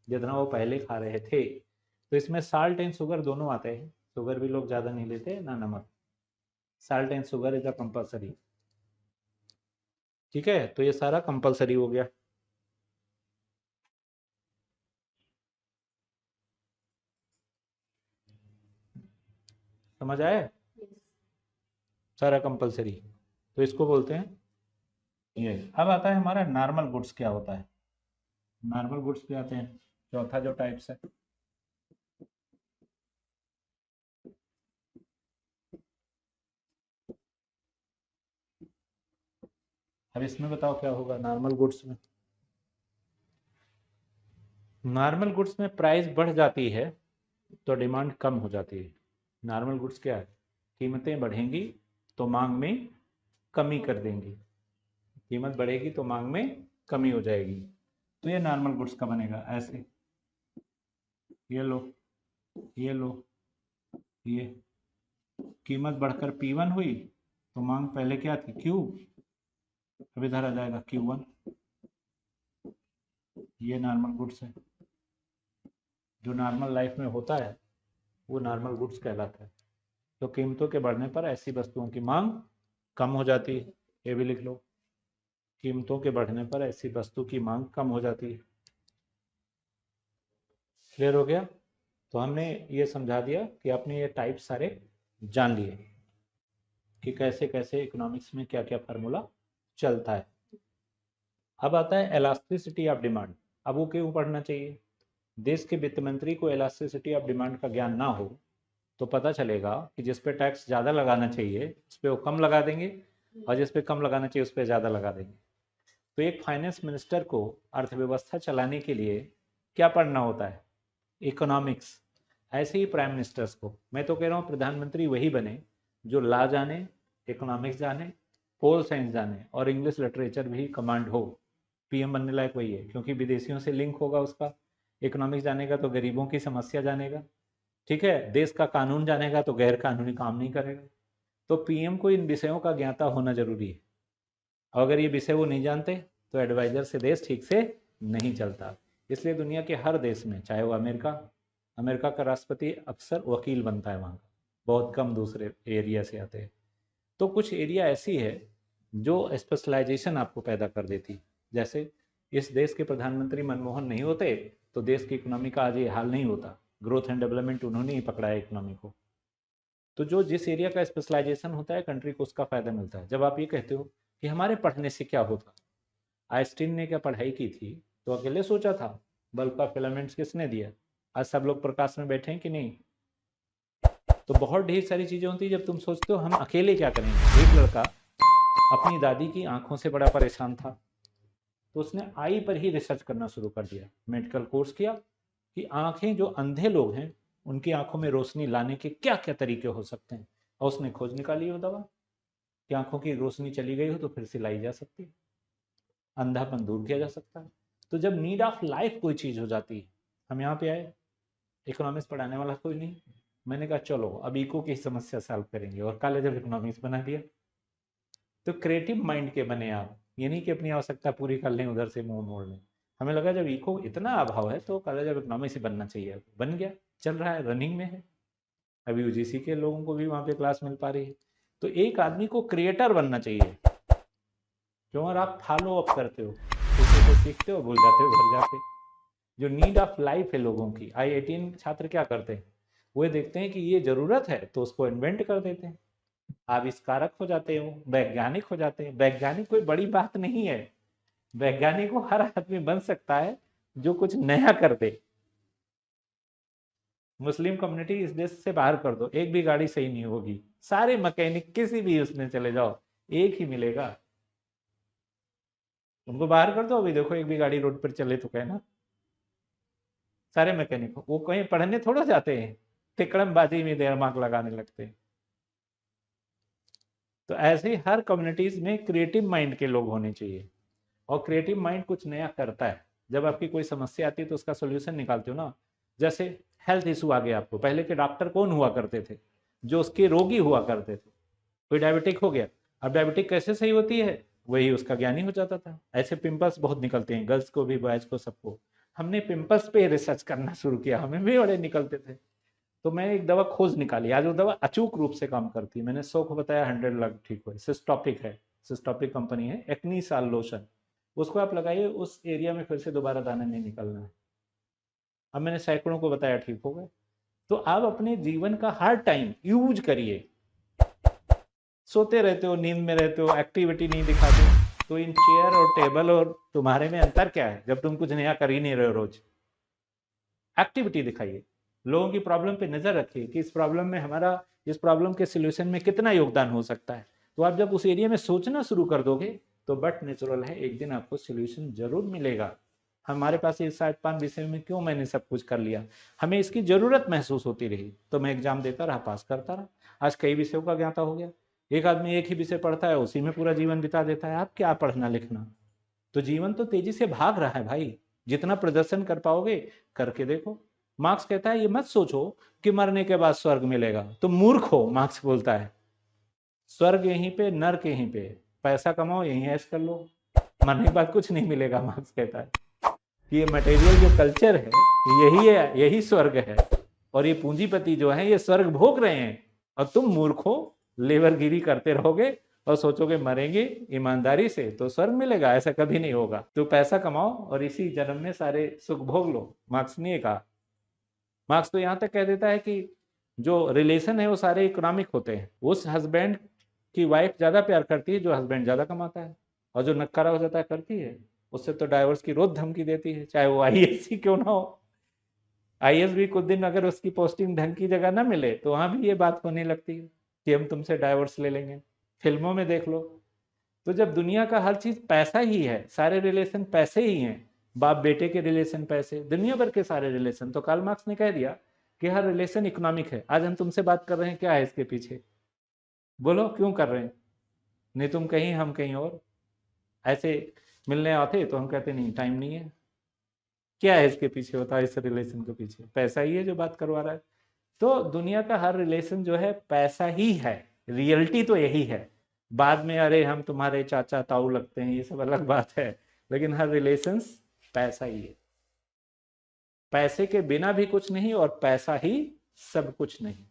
जितना वो पहले खा रहे थे। तो इसमें साल्ट एंड शुगर दोनों आते हैं, शुगर भी लोग ज़्यादा नहीं लेते ना नमक। Salt and sugar is a compulsory. ठीक है, तो ये सारा कंपलसरी हो गया। समझ आया? सारा कंपलसरी, तो इसको बोलते हैं ये। अब आता है हमारा नॉर्मल गुड्स क्या होता है। नॉर्मल गुड्स पे आते हैं, चौथा जो टाइप्स है। अब इसमें बताओ क्या होगा नॉर्मल गुड्स में। नॉर्मल गुड्स में प्राइस बढ़ जाती है तो डिमांड कम हो जाती है। नॉर्मल गुड्स क्या है? कीमतें बढ़ेंगी तो मांग में कमी कर देंगी, कीमत बढ़ेगी तो मांग में कमी हो जाएगी। तो ये नॉर्मल गुड्स का बनेगा ऐसे। ये लो, ये लो, ये कीमत बढ़कर P1 हुई तो मांग पहले क्या थी, Q। अब इधर आ जाएगा Q1, ये नॉर्मल गुड्स है। जो नॉर्मल लाइफ में होता है वो नॉर्मल गुड्स कहलाता है। तो कीमतों के बढ़ने पर ऐसी वस्तुओं की मांग कम हो जाती है, ये भी लिख लो। कीमतों के बढ़ने पर ऐसी वस्तु की मांग कम हो जाती है। क्लियर हो गया? तो हमने ये समझा दिया कि आपने ये टाइप सारे जान लिए कि कैसे कैसे इकोनॉमिक्स में क्या क्या फार्मूला चलता है। अब आता है एलास्टिसिटी ऑफ डिमांड। अब वो क्यों पढ़ना चाहिए? देश के वित्त मंत्री को एलास्टिसिटी ऑफ डिमांड का ज्ञान ना हो तो पता चलेगा कि जिस पे टैक्स ज़्यादा लगाना चाहिए उस पर वो कम लगा देंगे, और जिस पे कम लगाना चाहिए उस पर ज़्यादा लगा देंगे। तो एक फाइनेंस मिनिस्टर को अर्थव्यवस्था चलाने के लिए क्या पढ़ना होता है? इकोनॉमिक्स। ऐसे ही प्राइम मिनिस्टर्स को, मैं तो कह रहा हूँ प्रधानमंत्री वही बने जो लॉ जाने, इकोनॉमिक्स जाने, पोल साइंस जाने और इंग्लिश लिटरेचर भी कमांड हो। पीएम बनने लायक वही है, क्योंकि विदेशियों से लिंक होगा उसका। इकोनॉमिक्स जानेगा तो गरीबों की समस्या जानेगा, ठीक है, देश का कानून जानेगा तो गैर कानूनी काम नहीं करेगा। तो पीएम को इन विषयों का ज्ञाता होना जरूरी है। अगर ये विषय वो नहीं जानते तो एडवाइजर से देश ठीक से नहीं चलता। इसलिए दुनिया के हर देश में, चाहे वो अमेरिका का राष्ट्रपति अक्सर वकील बनता है वहाँ का, बहुत कम दूसरे एरिया से आते हैं। तो कुछ एरिया ऐसी है जो स्पेशलाइजेशन आपको पैदा कर देती। जैसे इस देश के प्रधानमंत्री मनमोहन नहीं होते तो देश की इकोनॉमी का आज ये हाल नहीं होता। ग्रोथ एंड डेवलपमेंट उन्होंने ही पकड़ा है इकोनॉमी को। तो जो जिस एरिया का स्पेशलाइजेशन होता है कंट्री को, उसका फायदा मिलता है। जब आप ये कहते हो कि हमारे पढ़ने से क्या होता, आइंस्टीन ने क्या पढ़ाई की थी तो अकेले सोचा था? बल्ब का फिलामेंट्स किसने दिया? आज सब लोग प्रकाश में बैठे हैं कि नहीं? तो बहुत ढेर सारी चीजें होती है जब तुम सोचते हो हम अकेले क्या करेंगे। एक लड़का अपनी दादी की आंखों से बड़ा परेशान था, तो उसने आई पर ही रिसर्च करना शुरू कर दिया। मेडिकल कोर्स किया कि आंखें, जो अंधे लोग हैं उनकी आंखों में रोशनी लाने के क्या क्या तरीके हो सकते हैं, और उसने खोज निकाली वो दवा कि आंखों की रोशनी चली गई हो तो फिर से लाई जा सकती है, अंधापन दूर किया जा सकता है। तो जब नीड ऑफ लाइफ कोई चीज हो जाती है, हम यहाँ पे आए, इकोनॉमिक्स पढ़ाने वाला कोई नहीं, मैंने कहा चलो अब इको की समस्या सॉल्व करेंगे, और कॉलेज ऑफ इकोनॉमिक्स बना दिया। तो क्रिएटिव माइंड के बने आप, ये नहीं कि अपनी आवश्यकता पूरी कर लें उधर से मुंह मोड़ लें। हमें लगा जब इको इतना अभाव है तो कॉलेज ऑफ इकोनॉमिक्स ही बनना चाहिए, बन गया, चल रहा है, रनिंग में है। अभी यूजीसी के लोगों को भी वहाँ पे क्लास मिल पा रही है। तो एक आदमी को क्रिएटर बनना चाहिए, जो और आप फॉलो अप करते हो, किसी को सीखते हो, भूल जाते हो, भूल जाते। जो नीड ऑफ लाइफ है लोगों की, I-18 छात्र क्या करते हैं, वो देखते हैं कि ये जरूरत है तो उसको इन्वेंट कर देते हैं, आविष्कारक हो जाते हैं, वैज्ञानिक हो जाते हैं। वैज्ञानिक कोई बड़ी बात नहीं है, वैज्ञानिक को हर आदमी बन सकता है जो कुछ नया कर दे। मुस्लिम कम्युनिटी इस देश से बाहर कर दो, एक भी गाड़ी सही नहीं होगी, सारे मैकेनिक किसी भी उसमें चले जाओ एक ही मिलेगा। उनको बाहर कर दो, अभी देखो एक भी गाड़ी रोड पर चले तो कहना सारे मैकेनिक हो। वो कहीं पढ़ने थोड़ा जाते हैं, तिकड़मबाजी में दिमाग लगाने लगते हैं। तो ऐसे ही हर कम्युनिटीज में क्रिएटिव माइंड के लोग होने चाहिए, और क्रिएटिव माइंड कुछ नया करता है। जब आपकी कोई समस्या आती है तो उसका सोल्यूशन निकालते हो ना। जैसे हेल्थ इशू आ गया आपको, पहले के डॉक्टर कौन हुआ करते थे? जो उसके रोगी हुआ करते थे। कोई डायबिटिक हो गया, अब डायबिटिक कैसे सही होती है, वही उसका ज्ञानी हो जाता था। ऐसे पिंपल्स बहुत निकलते हैं, गर्ल्स को भी, बॉयज को, सबको। हमने पिंपल्स पे रिसर्च करना शुरू किया, हमें भी बड़े निकलते थे। तो मैंने एक दवा खोज निकाली, आज वो दवा अचूक रूप से काम करती है। मैंने 100 को बताया, 100 लग ठीक हुए। सिस्टॉपिक है, सिस्टॉपिक कंपनी है, एक्नी साल लोशन, उसको आप लगाइए, उस एरिया में फिर से दोबारा दाना नहीं निकलना है। अब मैंने सैकड़ों को बताया, ठीक हो गए। तो आप अपने जीवन का हर टाइम यूज करिए। सोते रहते हो, नींद में रहते हो, एक्टिविटी नहीं दिखाते, तो इन चेयर और टेबल और तुम्हारे में अंतर क्या है? जब तुम कुछ नया कर ही नहीं रहे हो, रोज एक्टिविटी दिखाइए। लोगों की प्रॉब्लम पे नजर रखिए कि इस प्रॉब्लम में हमारा, इस प्रॉब्लम के सोल्यूशन में कितना योगदान हो सकता है। तो आप जब उस एरिया में सोचना शुरू कर दोगे तो बट नेचुरल है, एक दिन आपको सोल्यूशन जरूर मिलेगा। हमारे पास ये 60-5 विषय में क्यों मैंने सब कुछ कर लिया, हमें इसकी जरूरत महसूस होती रही, तो मैं एग्जाम देता रहा, पास करता रहा, आज कई विषयों का ज्ञाता हो गया। एक आदमी एक ही विषय पढ़ता है, उसी में पूरा जीवन बिता देता है, आप क्या पढ़ना लिखना। तो जीवन तो तेजी से भाग रहा है भाई, जितना प्रदर्शन कर पाओगे करके देखो। मार्क्स कहता है ये मत सोचो कि मरने के बाद स्वर्ग मिलेगा, तुम मूर्ख हो, मार्क्स बोलता है। स्वर्ग यहीं पे, नर्क यहीं पे। पैसा कमाओ, यहीं ऐश कर लो, मरने के बाद कुछ नहीं मिलेगा। मार्क्स कहता है कि ये मटेरियल जो कल्चर है यही है, यही स्वर्ग है, और ये पूंजीपति जो है ये स्वर्ग भोग रहे हैं, और तुम मूर्खों लेबरगिरी करते रहोगे और सोचोगे मरेंगे ईमानदारी से तो स्वर्ग मिलेगा। ऐसा कभी नहीं होगा। तो पैसा कमाओ और इसी जन्म में सारे सुख भोग लो। मार्क्स ने कहा। मार्क्स तो यहाँ तक कह देता है कि जो रिलेशन है वो सारे इकोनॉमिक होते हैं। उस हस्बैंड की वाइफ ज्यादा प्यार करती है जो हस्बैंड ज्यादा कमाता है, और जो नक्कारा हो जाता है करती है, उससे तो डाइवोर्स की रोज धमकी देती है, चाहे वो आईएएस ही क्यों ना हो। आईएएस भी कुछ दिन अगर उसकी पोस्टिंग ढंग की जगह ना मिले तो वहां भी ये बात होने लगती है कि हम तुमसे डाइवोर्स ले लेंगे। फिल्मों में देख लो। तो जब दुनिया का हर चीज पैसा ही है, सारे रिलेशन पैसे ही हैं, बाप बेटे के रिलेशन पैसे, दुनिया भर के सारे रिलेशन, तो कार्ल मार्क्स ने कह दिया कि हर रिलेशन इकोनॉमिक है। आज हम तुमसे बात कर रहे हैं, क्या है इसके पीछे? बोलो क्यों कर रहे हैं? नहीं तुम कहीं हम कहीं और, ऐसे मिलने आते तो हम कहते नहीं टाइम नहीं है। क्या है इसके पीछे? होता है इस रिलेशन के पीछे पैसा ही है जो बात करवा रहा है। तो दुनिया का हर रिलेशन जो है पैसा ही है, रियलिटी तो यही है। बाद में अरे हम तुम्हारे चाचा ताऊ लगते हैं, ये सब अलग बात है, लेकिन हर रिलेशंस पैसा ही है। पैसे के बिना भी कुछ नहीं और पैसा ही सब कुछ नहीं।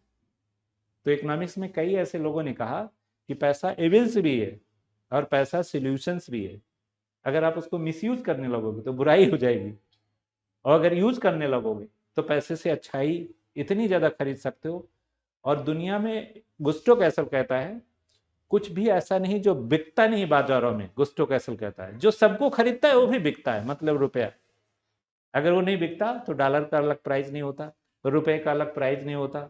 तो इकोनॉमिक्स में कई ऐसे लोगों ने कहा कि पैसा एविल्स भी है और पैसा सॉल्यूशंस भी है। अगर आप उसको मिसयूज करने लगोगे तो बुराई हो जाएगी, और अगर यूज करने लगोगे तो पैसे से अच्छाई इतनी ज्यादा खरीद सकते हो। और दुनिया में गुस्टो कैसल कहता है कुछ भी ऐसा नहीं जो बिकता नहीं बाजारों में। गुस्टो कैसल कहता है जो सबको खरीदता है वो भी बिकता है, मतलब रुपया। अगर वो नहीं बिकता तो डॉलर का अलग प्राइस नहीं होता, रुपए का अलग प्राइस नहीं होता,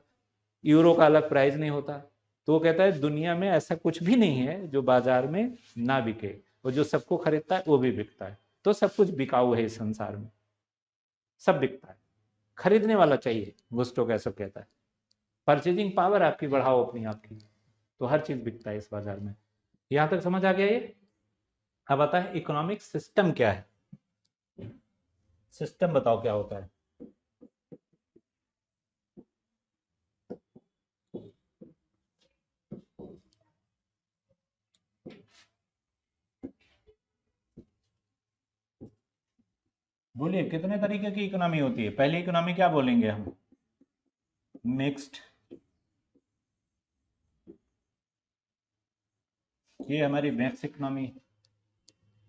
यूरो का अलग प्राइस नहीं होता। तो वो कहता है दुनिया में ऐसा कुछ भी नहीं है जो बाजार में ना बिके, और जो सबको खरीदता है वो भी बिकता है। तो सब कुछ बिकाऊ है इस संसार में, सब बिकता है, खरीदने वाला चाहिए। गुस्टो कैसे कहता है परचेजिंग पावर आपकी बढ़ाओ अपनी आपकी, तो हर चीज बिकता है इस बाजार में। यहां तक समझ आ गया ये? अब आता है इकोनॉमिक सिस्टम क्या है। सिस्टम बताओ क्या होता है। बोलिए कितने तरीके की इकोनॉमी होती है? पहली इकोनॉमी क्या बोलेंगे हम? मिक्स्ड। ये हमारी मिक्स इकोनॉमी।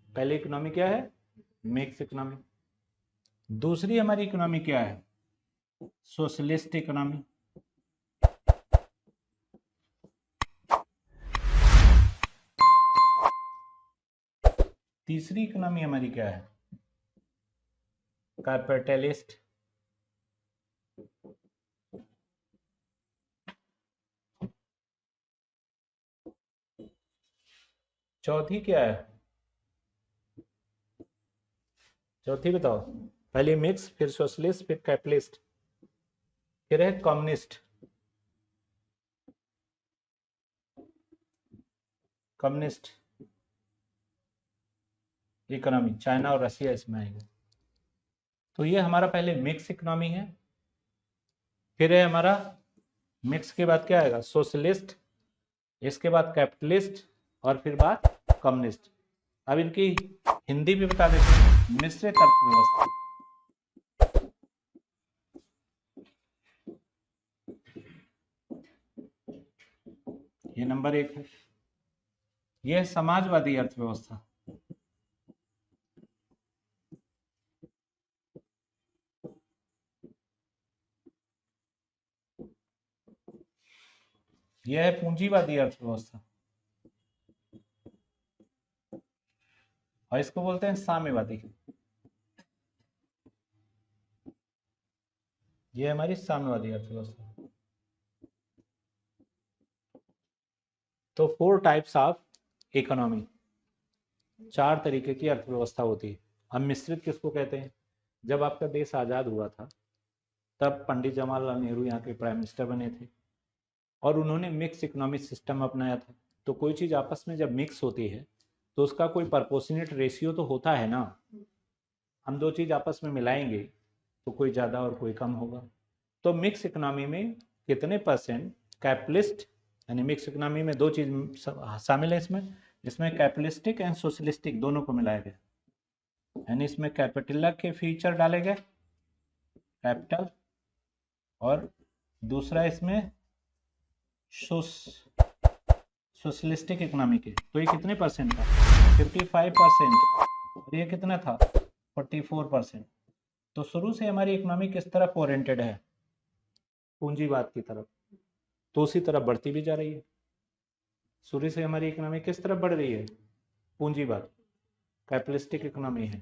पहली इकोनॉमी क्या है? Mix economy. दूसरी हमारी इकोनॉमी क्या है? Socialist economy. तीसरी इकोनॉमी हमारी क्या है? कैपिटलिस्ट। चौथी क्या है? चौथी बताओ। पहले मिक्स, फिर सोशलिस्ट, फिर कैपिटलिस्ट, फिर है कम्युनिस्ट। कम्युनिस्ट इकोनॉमी, चाइना और रशिया इसमें आएगा। तो ये हमारा पहले मिक्स इकोनॉमी है, फिर है हमारा मिक्स के बाद क्या आएगा? सोशलिस्ट, इसके बाद कैपिटलिस्ट, और फिर बात कम्युनिस्ट। अब इनकी हिंदी भी बता देते हैं। मिश्रित अर्थव्यवस्था, ये नंबर 1 है। यह है समाजवादी अर्थव्यवस्था। यह है पूंजीवादी अर्थव्यवस्था, और इसको बोलते हैं साम्यवादी। यह हमारी साम्यवादी अर्थव्यवस्था। तो 4 टाइप्स ऑफ इकोनॉमी, 4 तरीके की अर्थव्यवस्था होती है। हम मिश्रित किसको कहते हैं? जब आपका देश आज़ाद हुआ था तब पंडित जवाहरलाल नेहरू यहाँ के प्राइम मिनिस्टर बने थे, और उन्होंने मिक्स इकोनॉमिक सिस्टम अपनाया था। तो कोई चीज़ आपस में जब मिक्स होती है तो उसका कोई प्रपोर्शनेट रेशियो तो होता है ना। हम दो चीज़ आपस में मिलाएंगे तो कोई ज़्यादा और कोई कम होगा। तो मिक्स इकोनॉमी में कितने परसेंट कैपिटलिस्ट, यानी मिक्स इकोनॉमी में 2 चीज़ शामिल है इसमें, इसमें कैपिटलिस्टिक एंड सोशलिस्टिक दोनों को मिलाया गया, यानी इसमें कैपिटल के फीचर डाले गए, कैपिटल, और दूसरा इसमें सोशलिस्टिक इकोनॉमी के। तो ये कितने परसेंट था? 55%। और ये कितना था? 44%। तो शुरू से हमारी इकोनॉमी किस तरफ ओरिएंटेड है? पूंजीवाद की तरफ। तो उसी तरफ बढ़ती भी जा रही है। शुरू से हमारी इकोनॉमी किस तरफ बढ़ रही है? पूंजीवाद, कैपिटलिस्टिक इकोनॉमी है,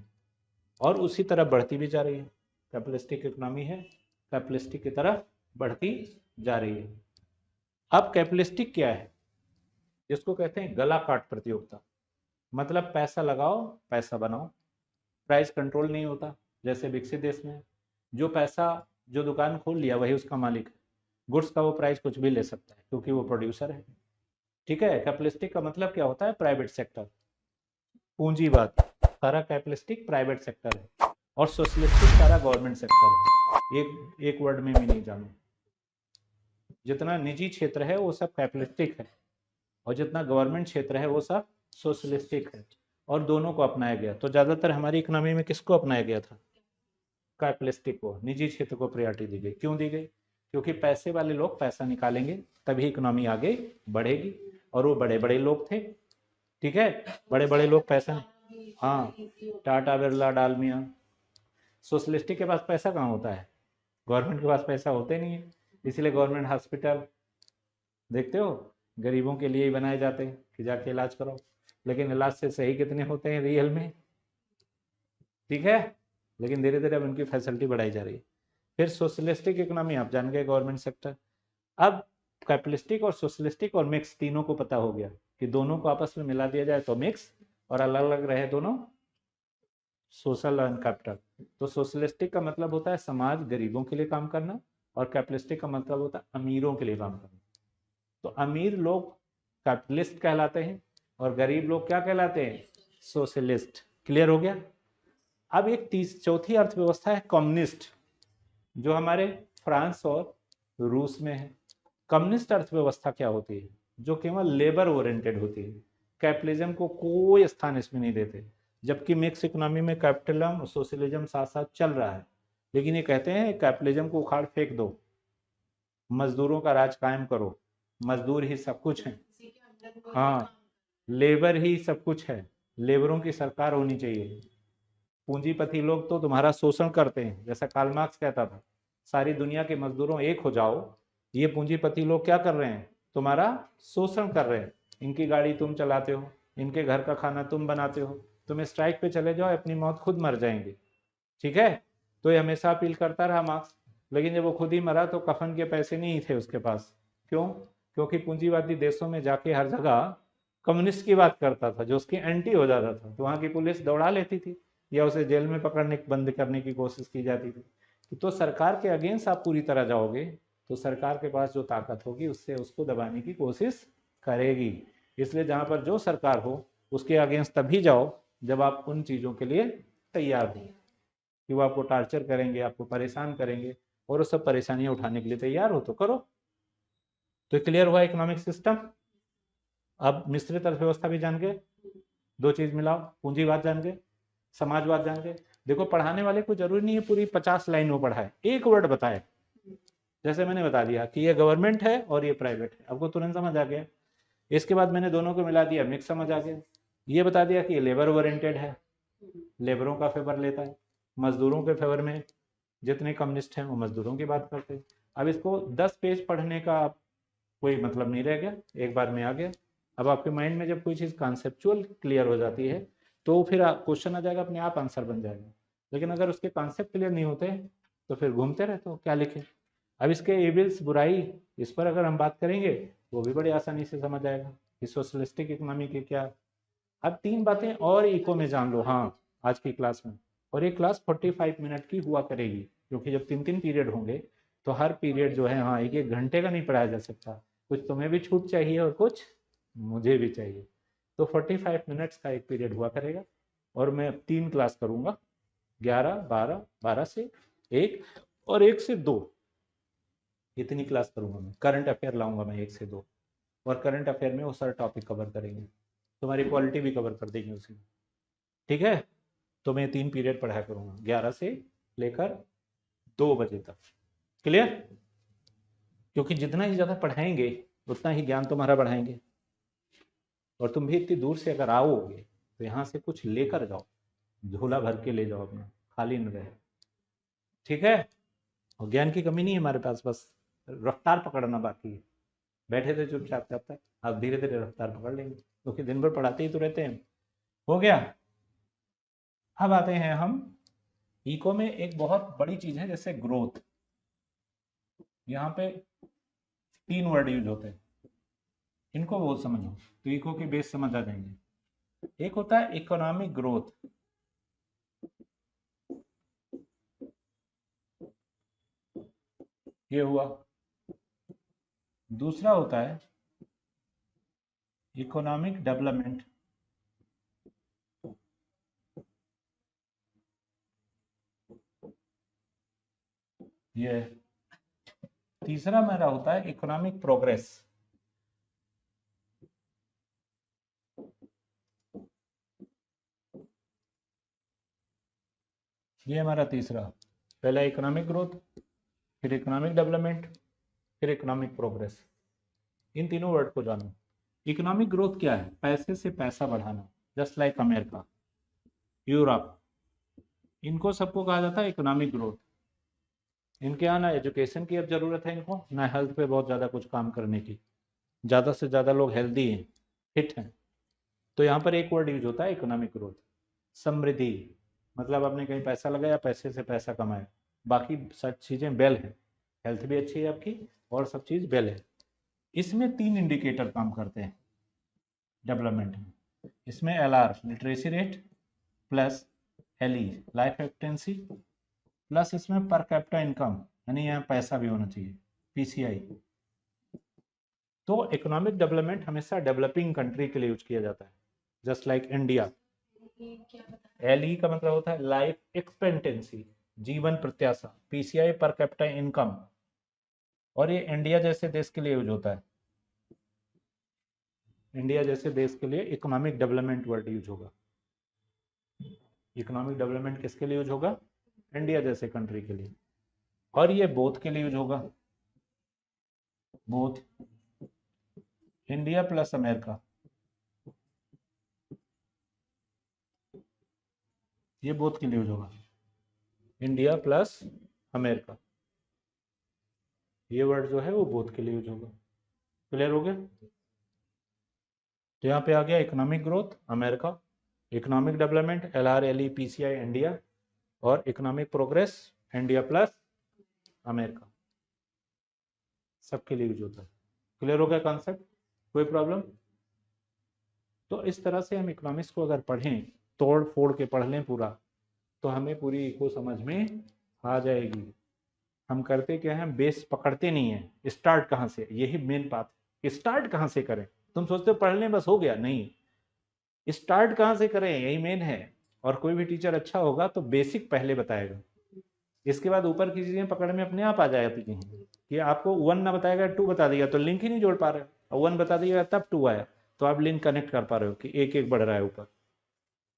और उसी तरफ बढ़ती भी जा रही है। कैपिटलिस्टिक इकोनॉमी है, कैपिटलिस्टिक की तरफ बढ़ती जा रही है। अब कैपिटलिस्टिक क्या है? जिसको कहते हैं गला काट प्रतियोगिता, मतलब पैसा लगाओ पैसा बनाओ, प्राइस कंट्रोल नहीं होता जैसे विकसित देश में। जो पैसा, जो दुकान खोल लिया वही उसका मालिक है, गुड्स का वो प्राइस कुछ भी ले सकता है क्योंकि वो प्रोड्यूसर है। ठीक है, कैपिटलिस्टिक का मतलब क्या होता है? प्राइवेट सेक्टर, पूंजीवाद सारा कैपिटलिस्टिक प्राइवेट सेक्टर है, और सोशलिस्टिक सारा गवर्नमेंट सेक्टर है। एक वर्ड में भी नहीं जानो, जितना निजी क्षेत्र है वो सब कैपिटलिस्टिक है, और जितना गवर्नमेंट क्षेत्र है वो सब सोशलिस्टिक है, और दोनों को अपनाया गया। तो ज़्यादातर हमारी इकोनॉमी में किसको अपनाया गया था? कैपिटलिस्टिक को, निजी क्षेत्र को प्रायोरिटी दी गई। क्यों दी गई? क्योंकि पैसे वाले लोग पैसा निकालेंगे तभी इकोनॉमी आगे बढ़ेगी, और वो बड़े बड़े लोग थे। ठीक है, बड़े बड़े लोग पैसा, हाँ, टाटा बिरला डालमिया। सोशलिस्टिक के पास पैसा कहाँ होता है? गवर्नमेंट के पास पैसा होते नहीं है, इसलिए गवर्नमेंट हॉस्पिटल देखते हो गरीबों के लिए ही बनाए जाते हैं कि जाके इलाज करो, लेकिन इलाज से सही कितने होते हैं रियल में? ठीक है, लेकिन धीरे धीरे अब उनकी फैसिलिटी बढ़ाई जा रही है। फिर सोशलिस्टिक इकोनॉमी आप जान गए, गवर्नमेंट सेक्टर। अब कैपिटलिस्टिक और सोशलिस्टिक और मिक्स तीनों को पता हो गया कि दोनों को आपस में मिला दिया जाए तो मिक्स, और अलग अलग रहे दोनों सोशल एंड कैपिटल। तो सोशलिस्टिक का मतलब होता है समाज गरीबों के लिए काम करना, और कैपिटलिस्टिक का मतलब होता है अमीरों के लिए काम करना। तो अमीर लोग कैपिटलिस्ट कहलाते हैं, और गरीब लोग क्या कहलाते हैं? सोशलिस्ट। क्लियर हो गया? अब एक चौथी अर्थव्यवस्था है कम्युनिस्ट, जो हमारे फ्रांस और रूस में है। कम्युनिस्ट अर्थव्यवस्था क्या होती है? जो केवल लेबर ओरिएंटेड होती है, कैपिटलिज्म को कोई स्थान इसमें नहीं देते। जबकि मिक्स इकोनॉमी में कैपिटलिज्म और सोशलिज्म साथ साथ चल रहा है, लेकिन ये कहते हैं कैपिटलिज्म को उखाड़ फेंक दो, मजदूरों का राज कायम करो, मजदूर ही सब कुछ है। हाँ, लेबर ही सब कुछ है, लेबरों की सरकार होनी चाहिए। पूंजीपति लोग तो तुम्हारा शोषण करते हैं, जैसा कार्ल मार्क्स कहता था, सारी दुनिया के मजदूरों एक हो जाओ। ये पूंजीपति लोग क्या कर रहे हैं? तुम्हारा शोषण कर रहे हैं। इनकी गाड़ी तुम चलाते हो, इनके घर का खाना तुम बनाते हो, तुम स्ट्राइक पे चले जाओ, अपनी मौत खुद मर जाएंगे। ठीक है, तो ये हमेशा अपील करता रहा मार्क्स, लेकिन जब वो खुद ही मरा तो कफन के पैसे नहीं थे उसके पास। क्यों? क्योंकि पूंजीवादी देशों में जाके हर जगह कम्युनिस्ट की बात करता था, जो उसकी एंटी हो जाता था तो वहाँ की पुलिस दौड़ा लेती थी, या उसे जेल में पकड़ने बंद करने की कोशिश की जाती थी। तो सरकार के अगेंस्ट आप पूरी तरह जाओगे तो सरकार के पास जो ताकत होगी उससे उसको दबाने की कोशिश करेगी। इसलिए जहाँ पर जो सरकार हो उसके अगेंस्ट तभी जाओ जब आप उन चीज़ों के लिए तैयार हो, कि वो आपको टार्चर करेंगे, आपको परेशान करेंगे, और वो सब परेशानियां उठाने के लिए तैयार हो तो करो। तो क्लियर हुआ इकोनॉमिक सिस्टम। अब मिश्रित अर्थव्यवस्था भी जान गए, दो चीज मिलाओ, पूंजीवाद जान गए, समाजवाद जान गए। देखो पढ़ाने वाले को जरूरी नहीं है पूरी 50 लाइन वो पढ़ाए, एक वर्ड बताए। जैसे मैंने बता दिया कि ये गवर्नमेंट है और ये प्राइवेट है, आपको तुरंत समझ आ गया। इसके बाद मैंने दोनों को मिला दिया, मिक्स समझ आ गया। ये बता दिया कि ये लेबर ओरिएंटेड है, लेबरों का फेवर लेता है, मजदूरों के फेवर में जितने कम्युनिस्ट हैं वो मजदूरों की बात करते हैं। अब इसको 10 पेज पढ़ने का कोई मतलब नहीं रह गया, एक बार में आ गया। अब आपके माइंड में जब कोई चीज़ कॉन्सेप्चुअल क्लियर हो जाती है तो फिर क्वेश्चन आ जाएगा, अपने आप आंसर बन जाएगा। लेकिन अगर उसके कॉन्सेप्ट क्लियर नहीं होते तो फिर घूमते रहते हो क्या लिखे। अब इसके एविल्स, बुराई, इस पर अगर हम बात करेंगे वो भी बड़ी आसानी से समझ आएगा कि सोशलिस्टिक इकोनॉमी के क्या। अब 3 बातें और इको में जान लो, हाँ, आज की क्लास में। और ये क्लास 45 मिनट की हुआ करेगी, क्योंकि जब 3-3 पीरियड होंगे तो हर पीरियड जो है, हाँ, 1-1 घंटे का नहीं पढ़ाया जा सकता। कुछ तुम्हें भी छूट चाहिए और कुछ मुझे भी चाहिए। तो 45 मिनट्स का एक पीरियड हुआ करेगा, और मैं 3 क्लास करूँगा, 11, 12, 12 से 1 और 1 से 2, इतनी क्लास करूँगा मैं। करंट अफेयर लाऊंगा मैं 1 से 2, और करंट अफेयर में वो सारे टॉपिक कवर करेंगे। तुम्हारी क्वालिटी भी कवर कर देंगे उसी में। ठीक है, तो मैं 3 पीरियड पढ़ाया करूँगा, 11 से लेकर 2 बजे तक। क्लियर? क्योंकि जितना ही ज़्यादा पढ़ाएंगे उतना ही ज्ञान तुम्हारा बढ़ाएंगे। और तुम भी इतनी दूर से अगर आओगे तो यहाँ से कुछ लेकर जाओ, झोला भर के ले जाओ अपना, खाली न रहे। ठीक है? और ज्ञान की कमी नहीं है हमारे पास, बस रफ्तार पकड़ना बाकी है। बैठे थे चुपचाप, तब तक अब धीरे धीरे रफ्तार पकड़ लेंगे, क्योंकि दिन भर पढ़ाते ही तो रहते हैं। हो गया? अब आते हैं हम इको में एक बहुत बड़ी चीज है जैसे ग्रोथ। यहाँ पे 3 वर्ड यूज होते हैं, इनको बहुत समझो तो इको के बेस समझ आ जाएंगे। एक होता है इकोनॉमिक ग्रोथ, ये हुआ। दूसरा होता है इकोनॉमिक डेवलपमेंट, ये। तीसरा मेरा होता है इकोनॉमिक प्रोग्रेस, ये हमारा तीसरा। पहला इकोनॉमिक ग्रोथ, फिर इकोनॉमिक डेवलपमेंट, फिर इकोनॉमिक प्रोग्रेस। इन तीनों वर्ड को जानो। इकोनॉमिक ग्रोथ क्या है? पैसे से पैसा बढ़ाना, जस्ट लाइक अमेरिका, यूरोप, इनको सबको कहा जाता है इकोनॉमिक ग्रोथ। इनके यहाँ ना एजुकेशन की अब जरूरत है इनको, ना हेल्थ पे बहुत ज़्यादा कुछ काम करने की। ज़्यादा से ज़्यादा लोग हेल्दी हैं, फिट हैं। तो यहाँ पर एक वर्ड यूज होता है इकोनॉमिक ग्रोथ, समृद्धि। मतलब आपने कहीं पैसा लगाया, पैसे से पैसा कमाया, बाकी सब चीज़ें बेल है, हेल्थ भी अच्छी है आपकी और सब चीज़ बेल है। इसमें 3 इंडिकेटर काम करते हैं डेवलपमेंट में। इसमें LR literacy rate, plus LE life expectancy, plus इसमें पर कैपिटा इनकम, यानी यहाँ पैसा भी होना चाहिए, PCI। तो इकोनॉमिक डेवलपमेंट हमेशा डेवलपिंग कंट्री के लिए यूज किया जाता है, जस्ट लाइक इंडिया। LE का मतलब होता है लाइफ एक्सपेक्टेंसी, जीवन प्रत्याशा, PCI पर कैपिटा इनकम, और ये इंडिया जैसे देश के लिए यूज होता है। इंडिया जैसे देश के लिए इकोनॉमिक डेवलपमेंट वर्ड यूज होगा। इकोनॉमिक डेवलपमेंट किसके लिए यूज होगा? इंडिया जैसे कंट्री के लिए। और ये बोथ के लिए यूज होगा, बोथ इंडिया प्लस अमेरिका, ये बोथ के लिए यूज होगा, इंडिया प्लस अमेरिका। ये वर्ड जो है वो बोथ के लिए यूज होगा। क्लियर हो गया? तो यहाँ पे आ गया economic growth America, economic development LR LE PCI India, और economic progress India plus America, सबके लिए यूज होता है। क्लियर हो गया कॉन्सेप्ट? कोई प्रॉब्लम? तो इस तरह से हम इकोनॉमिक्स को अगर पढ़ें, तोड़ फोड़ के पढ़ लें पूरा, तो हमें पूरी इको समझ में आ जाएगी। हम करते क्या है, बेस पकड़ते नहीं है। स्टार्ट कहाँ से, यही मेन बात है, स्टार्ट कहाँ से करें। तुम सोचते हो पढ़ लें बस हो गया, नहीं, स्टार्ट कहाँ से करें यही मेन है। और कोई भी टीचर अच्छा होगा तो बेसिक पहले बताएगा, इसके बाद ऊपर की चीजें पकड़ में अपने आप आ जाती हैं। कि आपको 1 ना बताएगा 2 बता देगा तो लिंक ही नहीं जोड़ पा रहे, और 1 बता देगा तब 2 आया तो आप लिंक कनेक्ट कर पा रहे हो कि एक एक बढ़ रहा है ऊपर।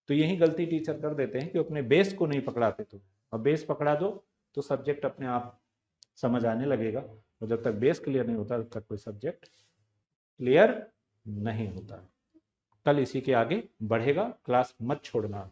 तो यही गलती टीचर कर देते हैं कि अपने बेस को नहीं पकड़ाते। तो और बेस पकड़ा दो तो सब्जेक्ट अपने आप समझ आने लगेगा, और जब तक बेस क्लियर नहीं होता तब तक कोई सब्जेक्ट क्लियर नहीं होता। कल इसी के आगे बढ़ेगा, क्लास मत छोड़ना।